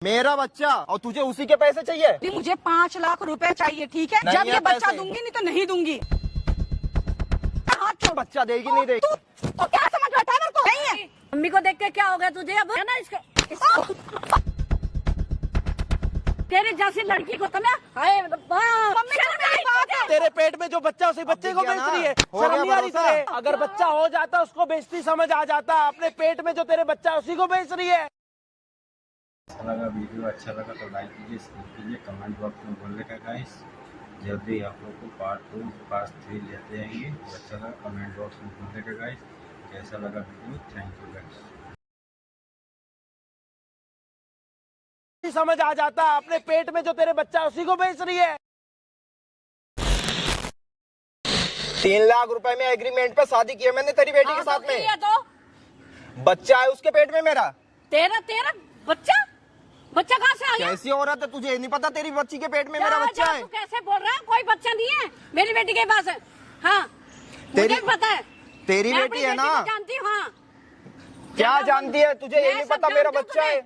मेरा बच्चा और तुझे उसी के पैसे चाहिए? मुझे 5 लाख रुपए चाहिए, ठीक है? जब ये बच्चा दूंगी नहीं तो नहीं दूंगी। हाथ छोड़। बच्चा देगी नहीं देगी? तो क्या समझ बैठा है मेरे को? नहीं है। मम्मी को देख के क्या हो गया तुझे अब, है ना? इसको तेरे जैसी लड़की को तो मैं तेरे पेट में जो बच्चा उसी बच्चे को बेच रही है। शर्म नहीं आ रही तुझे? अगर बच्चा हो जाता उसको बेचती समझ आ जाता। अपने पेट में जो तेरे बच्चा उसी को बेच रही है। अच्छा लगा वीडियो, अच्छा लगा तो लाइक कीजिए, शेयर कीजिए, कमेंट बॉक्स में बोलने का गाइस। जल्दी आप लोग को पार्ट 2 पार्ट 3 लेते आएंगे। तो अच्छा लगा कमेंट बॉक्स में बोलने का गाइस। कैसा लगा वीडियो? Thank you guys. समझ आ जाता। अपने पेट में जो तेरे बच्चा उसी को बेच रही है। 3 लाख रुपए में एग्रीमेंट पे शादी की है मैंने तेरी बेटी के साथ में। तो बच्चा है उसके पेट में मेरा। तेरा बच्चा कहाँ से आ गया? कैसी औरत है, तुझे नहीं पता तेरी बच्ची के पेट में मेरा बच्चा है? तू कैसे बोल रहा है? कोई बच्चा नहीं है मेरी बेटी के पास है। हाँ तेरी मुझे पता है, तेरी मैं बेटी है अपनी ना? को जानती हूँ। हाँ क्या जानती है? तुझे ये नहीं पता मेरा बच्चा है?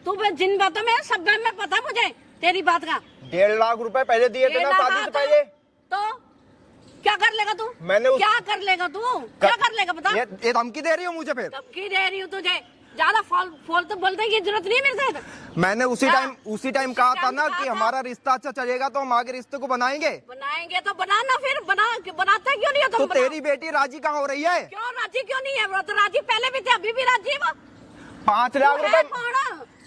तू जिन बातों में सब में पता मुझे तेरी बात का। 1.5 लाख रुपए पहले दिए थे ना शादी से पहले। तो क्या कर लेगा तू? मैंने क्या कर लेगा तू? क्या कर लेगा बता? ये धमकी दे रही हो मुझे? फिर धमकी दे रही हूँ तुझे? ज्यादा फॉल तो बोलने की जरूरत नहीं मेरे साथ। मैंने उसी टाइम कहा था ना कि हमारा रिश्ता अच्छा चलेगा तो हम आगे रिश्ते को बनाएंगे तो बनाना, फिर बनाता क्यों नहीं है तुम? तो तेरी बेटी राजी कहाँ हो रही है? क्यों राजी क्यों नहीं है? वो तो राजी पहले भी थे, अभी भी राजी है वो। 5 लाख रुपए।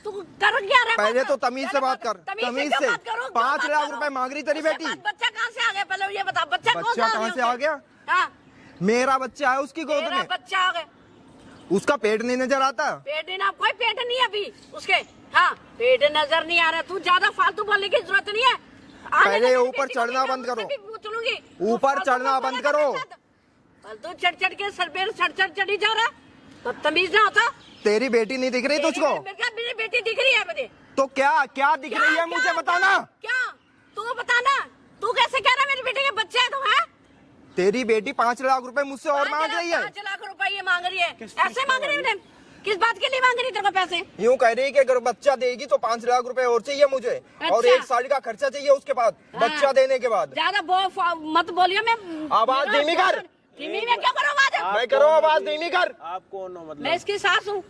तू कर क्या रहा है? पहले तो तमीज से बात कर। तमीज से 5 लाख रुपए मांग रही तेरी बेटी। बच्चा कहाँ से आ गया पहले ये बता? बच्चा कहाँ से आ गया? हाँ मेरा बच्चा है उसकी गोद में। बच्चा आ गया। उसका पेट नहीं नजर आता? पेट नहीं, कोई पेट नहीं है अभी उसके। हाँ पेट नजर नहीं आ रहा। तू ज्यादा फालतू बोलने की जरूरत नहीं है। पहले ऊपर चढ़ना बंद करो। ऊपर चढ़ना बंद करो। फालतू चढ़ के सर पे चढ़ी जा रहा। बदतमीज ना होता। तेरी बेटी नहीं दिख रही तुझको? मेरी बेटी दिख रही है मुझे। तो क्या दिख रही है मुझे बताना। क्या तू बताना? तू कैसे कह रहा मेरी बेटी के बच्चे है? तू है? तेरी बेटी 5 लाख रुपए मुझसे और मांग रही है। 5 लाख रुपए ये मांग रही है? ऐसे मांग रही है? किस बात के लिए मांग रही तेरे को पैसे? यूँ कह रही है कि अगर बच्चा देगी तो 5 लाख रुपए और चाहिए मुझे। और 1 साल का खर्चा चाहिए उसके बाद। बच्चा देने के बाद। ज्यादा मत बोलियो। मैं आवाज धीमी कर। धीमी में क्या करो आवाज? मैं करो आवाज धीमी कर। आप कौन हो? मतलब मैं इसकी सास हूँ।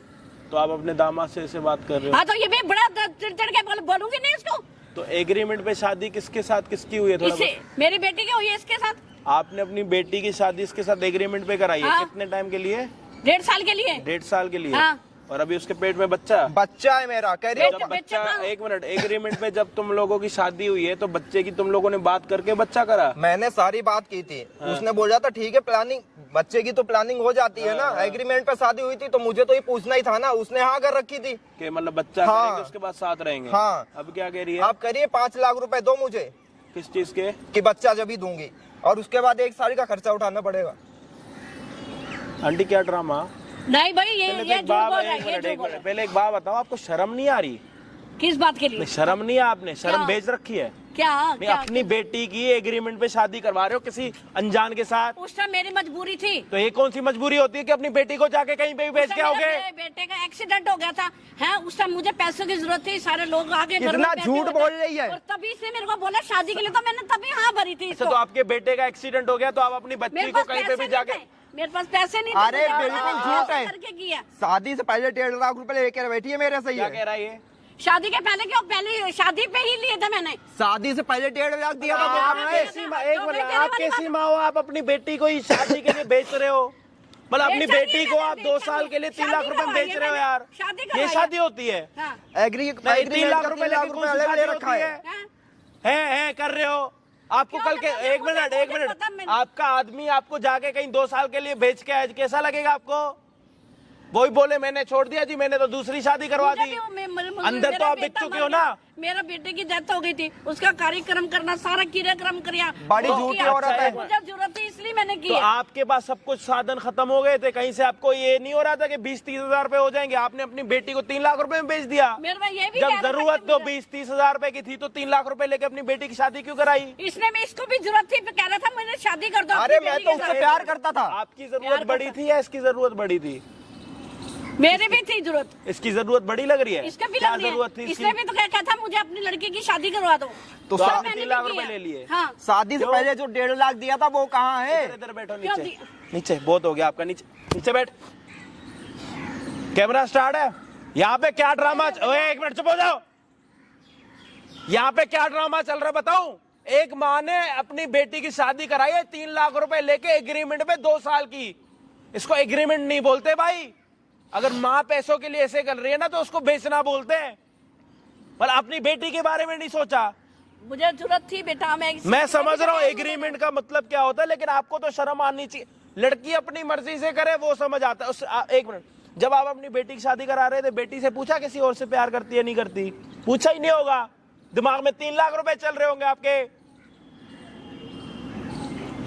तो आप अपने दामाद से ऐसे बात कर रहे हो? हाँ तो ये भी बड़ा चढ़ के बोलूंगी नहीं इसको। तो एग्रीमेंट पे शादी किसके साथ किसकी हुई है? थोड़ा मेरी बेटी की हुई है इसके साथ। आपने अपनी बेटी की शादी इसके साथ एग्रीमेंट पे कराई है? हाँ। कितने टाइम के लिए? 1.5 साल के लिए। 1.5 साल के लिए। हाँ। और अभी उसके पेट में बच्चा है मेरा। कह रही जब बच्चा, एक मिनट, एग्रीमेंट पे जब तुम लोगों की शादी हुई है तो बच्चे की तुम लोगों ने बात करके बच्चा करा? मैंने सारी बात की थी। उसने बोला था ठीक है प्लानिंग, बच्चे की तो प्लानिंग हो जाती है ना। एग्रीमेंट पे शादी हुई थी तो मुझे तो ये पूछना ही था ना। उसने हाँ कर रखी थी कि मतलब बच्चा करेंगे उसके बाद साथ रहेंगे। हाँ। अब क्या कह रही है? आप करिए 5 लाख रुपए दो मुझे। किस चीज के? कि बच्चा जब ही दूंगी और उसके बाद 1 साल का खर्चा उठाना पड़ेगा। आंटी क्या ड्रामा? नहीं भाई ये झूठ बोल रहा है, ये झूठ बोल रहा है। पहले एक बात बताओ, आपको शर्म नहीं आ रही? किस बात के लिए? शर्म नहीं है? आपने शर्म क्या? भेज रखी है? क्या नहीं, अपनी बेटी की एग्रीमेंट पे शादी करवा रहे हो किसी अनजान के साथ। उस टाइम मेरी मजबूरी थी। तो ये कौन सी मजबूरी होती है कि अपनी बेटी को जाके कहीं पे भी बेच के आओगे? मेरे बेटे का एक्सीडेंट हो गया था है, उस टाइम मुझे पैसों की जरूरत थी। सारे लोग आगे कितना झूठ बोल रही है। और तभी से मेरे को बोला शादी के लिए, तो मैंने तभी हाँ भरी थी। तो आपके बेटे का एक्सीडेंट हो गया तो आप अपनी बच्ची को कहीं पे भी जाके? मेरे पास पैसे नहीं। अरे बिल्कुल झूठ है। करके किया। शादी से पहले 1.5 लाख रुपए लेकर बैठी है मेरे से। क्या कह रहा है ये? शादी के पहले क्यों? पहले शादी पे ही लिए थे मैंने। शादी से पहले 1.5 लाख दिया था। आप कैसी माँ हो? आप अपनी बेटी को इस शादी के लिए बेच रहे हो? मतलब अपनी बेटी को आप 2 साल के लिए 3 लाख रुपए में बेच रहे हो यार? ये शादी होती है? 3 लाख रुपए ले रखा है कर रहे हो? आपको कल के एक मिनट आपका आदमी आपको जाके कहीं 2 साल के लिए बेच के आज कैसा लगेगा आपको? वही बोले मैंने छोड़ दिया जी, मैंने तो दूसरी शादी करवा दी। अंदर तो आप बिक चुके हो ना। मेरा बेटे की डेथ हो गई थी, उसका कार्यक्रम करना सारा क्रियाक्रम किया। बड़ी झूठी औरत है। मुझे जरूरत थी इसलिए मैंने तो किया। आपके पास सब कुछ साधन खत्म हो गए थे, कहीं से आपको ये नहीं हो रहा था कि 20-30 हजार रुपए हो जाएंगे? आपने अपनी बेटी को 3 लाख रुपए में बेच दिया। जब जरूरत तो 20-30 हजार रुपए की थी तो 3 लाख रुपए लेके अपनी बेटी की शादी क्यों कराई? इसने में इसको भी जरूरत थी, कह रहा था मुझे शादी कर दो। अरे मैं तो उससे प्यार करता था। आपकी जरूरत बड़ी थी या इसकी जरूरत बड़ी थी? मेरे भी थी जरूरत, इसकी जरूरत बड़ी लग रही है। इसके भी क्या लग रही है। जरूरत थी इसकी? इसने भी तो क्या था, मुझे अपनी लड़की की शादी करवा दो, तो तो सा- आपने मैंने 3 लाख भी रुपए किया। ले लिए। हाँ, शादी से क्यों? पहले जो 1.5 लाख दिया था वो कहाँ है? इधर बैठो, क्यों नीचे दिया? नीचे, बहुत हो गया आपका, नीचे नीचे बैठ। कैमरा स्टार्ट है। यहाँ पे क्या ड्रामा, ओए 1 मिनट चुप हो जाओ। यहाँ पे क्या ड्रामा चल रहा है बताऊं? एक माँ ने अपनी बेटी की शादी कराई है 3 लाख रुपए लेके एग्रीमेंट पे 2 साल की। इसको एग्रीमेंट नहीं बोलते भाई। अगर माँ पैसों के लिए ऐसे कर रही है ना तो उसको बेचना बोलते हैं। मतलब अपनी बेटी के बारे में नहीं सोचा। मुझे जरूरत थी बेटा, मैं समझ रहा हूँ एग्रीमेंट का मतलब क्या होता है, लेकिन आपको तो शर्म आनी चाहिए। लड़की अपनी मर्जी से करे वो समझ आता है। 1 मिनट, जब आप अपनी बेटी की शादी करा रहे थे बेटी से पूछा किसी और से प्यार करती है नहीं करती? पूछा ही नहीं होगा। दिमाग में 3 लाख रुपए चल रहे होंगे आपके।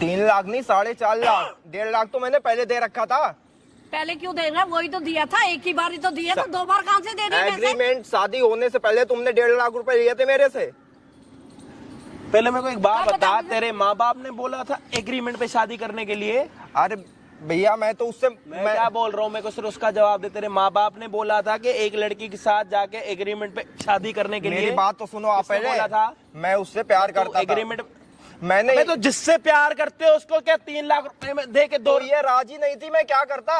3 लाख नहीं 4.5 लाख, 1.5 लाख तो मैंने पहले दे रखा था। पहले क्यों दे रहा? वही तो दिया था, एक ही बार ही तो दिया था, 2 बार कहाँ से दे रही है पैसे? एग्रीमेंट शादी होने से पहले तुमने 1.5 लाख रुपए लिए थे मेरे से। पहले मेरे को एक बात हाँ, बता, बता मुझे। तेरे माँ बाप ने बोला था एग्रीमेंट पे शादी करने के लिए? अरे भैया मैं तो उससे मैं क्या बोल रहा हूँ, मेरे को सिर्फ उसका जवाब दे। तेरे माँ बाप ने बोला था कि एक लड़की के साथ जाके एग्रीमेंट पे शादी करने के लिए? मेरी बात तो सुनो आप किसने पहले। बोला था? मैं उससे प्यार करता था। एग्रीमेंट मैंने मैं तो जिससे प्यार करते हो उसको क्या 3 लाख रुपए में दे के तो 2? ये राजी नहीं थी, मैं क्या करता?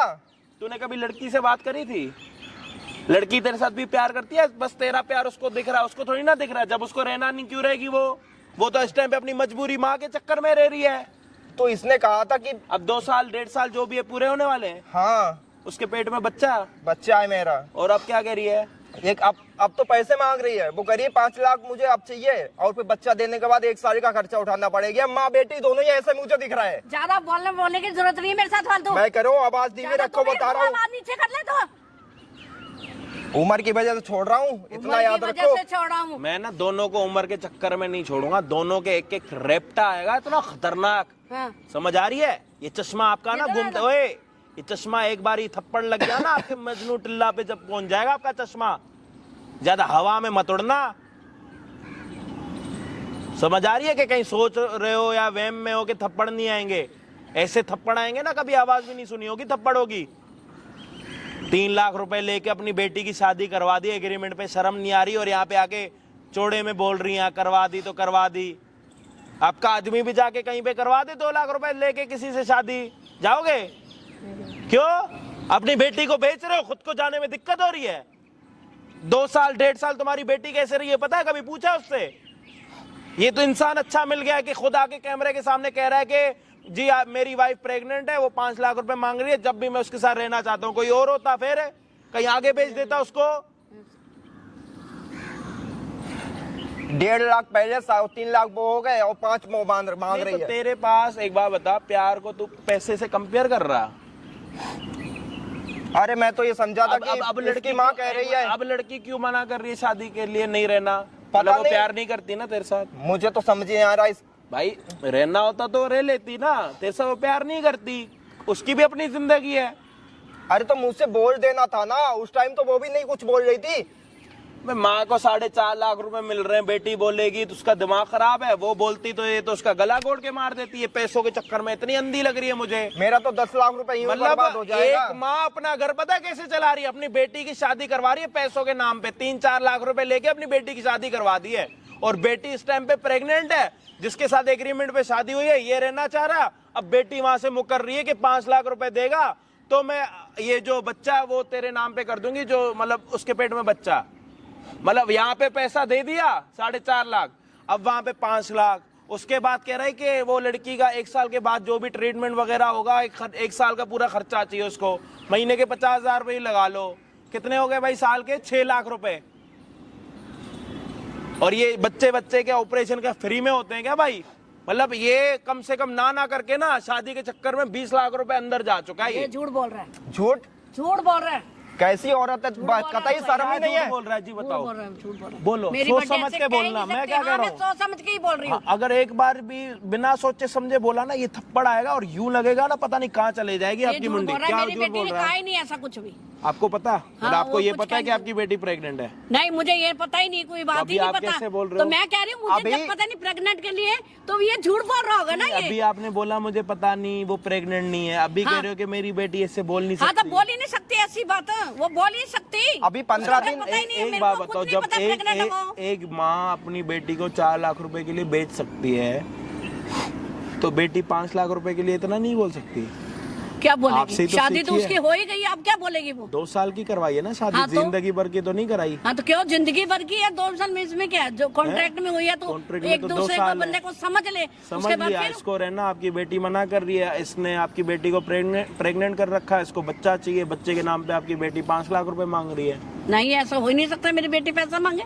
तूने कभी लड़की से बात करी थी? लड़की तेरे साथ भी प्यार करती है, बस तेरा प्यार उसको दिख रहा है, उसको थोड़ी ना दिख रहा है। जब उसको रहना नहीं क्यों रहेगी वो तो इस टाइम पे अपनी मजबूरी माँ के चक्कर में रह रही है। तो इसने कहा था कि अब 2 साल 1.5 साल जो भी है पूरे होने वाले हैं। हाँ उसके पेट में बच्चा, बच्चा है मेरा। और अब क्या कह रही है? एक अब तो पैसे मांग रही है। वो करिए 5 लाख मुझे अब चाहिए, और फिर बच्चा देने के बाद 1 साल का खर्चा उठाना पड़ेगा। माँ बेटी दोनों ही ऐसे मुझे दिख रहा है। ज्यादा बोलने की जरूरत नहीं है मेरे साथ फालतू। मैं कह रहा हूँ आवाज धीमी ज्यादा रखो, तो बता रहा हूँ। आवाज नीचे कर ले तो। उम्र की वजह से छोड़ रहा हूँ, इतना उम्र की याद वजह रखो। से छोड़ा हूँ। मैं ना दोनों को उम्र के चक्कर में नहीं छोड़ूंगा। दोनों के एक एक रेप्टा आएगा इतना खतरनाक। हाँ। समझ आ रही है? ये चश्मा आपका ना किधर घूमते आएगा? ओए, ये चश्मा एक बार ही थप्पड़ लग गया ना आपके मजनू टिल्ला पे जब पहुंच जाएगा आपका चश्मा। ज्यादा हवा में मत उड़ना। समझ आ रही है कि कहीं सोच रहे हो या वहम में हो कि थप्पड़ नहीं आएंगे? ऐसे थप्पड़ आएंगे ना, कभी आवाज भी नहीं सुनी होगी, थप्पड़ होगी। 3 लाख रुपए लेके अपनी बेटी की शादी करवा दी एग्रीमेंट पे, शर्म नहीं आ रही? और यहाँ पे आके चौड़े में बोल रही हैं करवा दी तो करवा दी। आपका आदमी भी जाके कहीं पे करवा दे 2 लाख रुपए लेके किसी से शादी, जाओगे? क्यों? अपनी बेटी को बेच रहे हो, खुद को जाने में दिक्कत हो रही है। 2 साल 1.5 साल तुम्हारी बेटी कैसे रही है पता है? कभी पूछा उससे? ये तो इंसान अच्छा मिल गया कि खुद आके कैमरे के सामने कह रहा है कि जी मेरी वाइफ प्रेग्नेंट है, वो 5 लाख रुपए मांग रही है, जब भी मैं उसके साथ रहना चाहता हूँ। कोई और होता फिर कहीं आगे बेच देता उसको। 1.5 लाख पहले 3 लाख वो हो गए और 5 वो मांग नहीं रही तो है। तेरे पास एक बात बता, प्यार को तू पैसे से कंपेयर कर रहा? अरे मैं तो ये समझा था कि अब लड़की माँ कह रही है। अब लड़की क्यों मना कर रही है शादी के लिए नहीं रहना? पता मतलब वो नहीं। प्यार नहीं करती ना तेरे साथ? मुझे तो समझ नहीं आ रहा इस भाई रहना होता तो रह लेती ना, तेरे से वो प्यार नहीं करती, उसकी भी अपनी जिंदगी है। अरे तो मुझसे बोल देना था ना उस टाइम, तो वो भी नहीं कुछ बोल रही थी। मैं माँ को 4.5 लाख रुपए मिल रहे हैं, बेटी बोलेगी तो उसका दिमाग खराब है, वो बोलती तो ये तो उसका गला घोट के मार देती है। पैसों के चक्कर में इतनी अंधी लग रही है मुझे। मेरा तो 10 लाख रुपए यूं बर्बाद हो मतलब जाएगा। एक माँ अपना घर पता कैसे चला रही है? अपनी बेटी की शादी करवा रही है पैसों के नाम पे। 3-4 लाख रुपए लेके अपनी बेटी की शादी करवा दी है, और बेटी इस टाइम पे प्रेग्नेंट है, जिसके साथ एग्रीमेंट पे शादी हुई है ये रहना चाह रहा। अब बेटी वहां से मुकर रही है कि 5 लाख रुपए देगा तो मैं ये जो बच्चा है वो तेरे नाम पे कर दूंगी, जो मतलब उसके पेट में बच्चा। मतलब यहाँ पे पैसा दे दिया 4.5 लाख, अब वहां पे 5 लाख। उसके बाद कह रहा है कि वो लड़की का 1 साल के बाद जो भी ट्रीटमेंट वगैरह होगा, एक साल का पूरा खर्चा चाहिए उसको। महीने के 50,000 रुपये लगा लो, कितने हो गए भाई साल के? 6 लाख रुपए। और ये बच्चे के ऑपरेशन का फ्री में होते हैं क्या भाई? मतलब ये कम से कम ना करके ना शादी के चक्कर में 20 लाख रुपए अंदर जा चुका है। ये झूठ बोल रहा है, झूठ झूठ बोल रहा है। कैसी औरत है? कतई शर्म ही नहीं है। बोल रहा है जी, बताओ। बोल रहा है, झूठ बोल रहा है। बोलो, मेरी सोच बर्थडे समझ से के कह बोलना। नहीं मैं सकते। क्या कह हाँ, रहा मैं हूँ? सोच समझ के ही बोल रही हूँ। हाँ, अगर एक बार भी बिना सोचे समझे बोला ना, ये थप्पड़ आएगा और यूं लगेगा ना पता नहीं कहाँ चले जाएगी ये आपकी झूठ मुंडी। बोल रहा है, क्या मेरी झूठ बेटी बोल ने रहा कहा है? ही नहीं ऐसा कुछ भी। आपको पता? और हाँ, आपको वो ये कुछ पता है कि कह आपकी बेटी प्रेग्नेंट है? नहीं, मुझे ये पता ही नहीं, कोई बात अभी ही नहीं आप पता। कैसे बोल रहे तो हो? मैं कह रही हूँ मुझे अभी- जब पता नहीं प्रेग्नेंट के लिए, तो ये झूठ बोल रहा होगा ना ये। अभी आपने बोला मुझे पता नहीं वो प्रेग्नेंट नहीं है, अभी कह हाँ। रहे हो कि मेरी बेटी ऐसे बोल नहीं हाँ तो सकती। बोल ही नहीं सकती ऐसी बात। वो बोल ही सकती। अभी 15 दिन पता ही नहीं है, एक मेरे बात को खुद बताओ, नहीं जब पता pregnant है वो। एक माँ अपनी बेटी को 4 लाख रुपए के लिए बेच सकती है, तो बेटी 5 लाख रुपए के लिए इतना नहीं बोल सकती? क्या आपसे बोलेगी? ही तो शादी तो सीखी उसकी है। हो ही गई, अब क्या बोलेगी वो? 2 साल की करवाई है ना शादी, हाँ, तो? जिंदगी भर की तो नहीं कराई। हाँ तो क्यों जिंदगी भर की है, 2 साल में इसमें क्या है? जो कॉन्ट्रैक्ट में हुई है तो कॉन्ट्रैक्ट में एक तो 2 दूसरे को साल बंदे है। को समझ ले, समझ उसके बाद लिया, फिर इसको रहना, आपकी बेटी मना कर रही है, इसने आपकी बेटी को प्रेग्नेंट कर रखा है, इसको बच्चा चाहिए, बच्चे के नाम पे आपकी बेटी 5 लाख रुपए मांग रही है। नहीं, ऐसा हो ही नहीं सकता मेरी बेटी पैसा मांगे।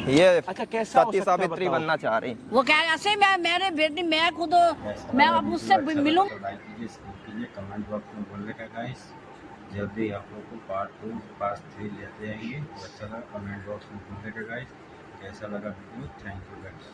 ये अच्छा, कैसा हो सती सकता है सावित्री बताओ? बनना चाह रही। वो क्या ऐसे मेरे बेटी, मैं खुद ऐसा मैं लगा अब वीडियो उससे अच्छा लगा मिलूं। तो लाइक कीजिए, शेयर कीजिए, कमेंट बॉक्स में बोलने का गाइस। जल्दी आप लोग को पार्ट 2 पार्ट 3 लेते आएंगे। तो अच्छा लगा कमेंट बॉक्स में बोलने का गाइस। कैसा लगा वीडियो? Thank you guys.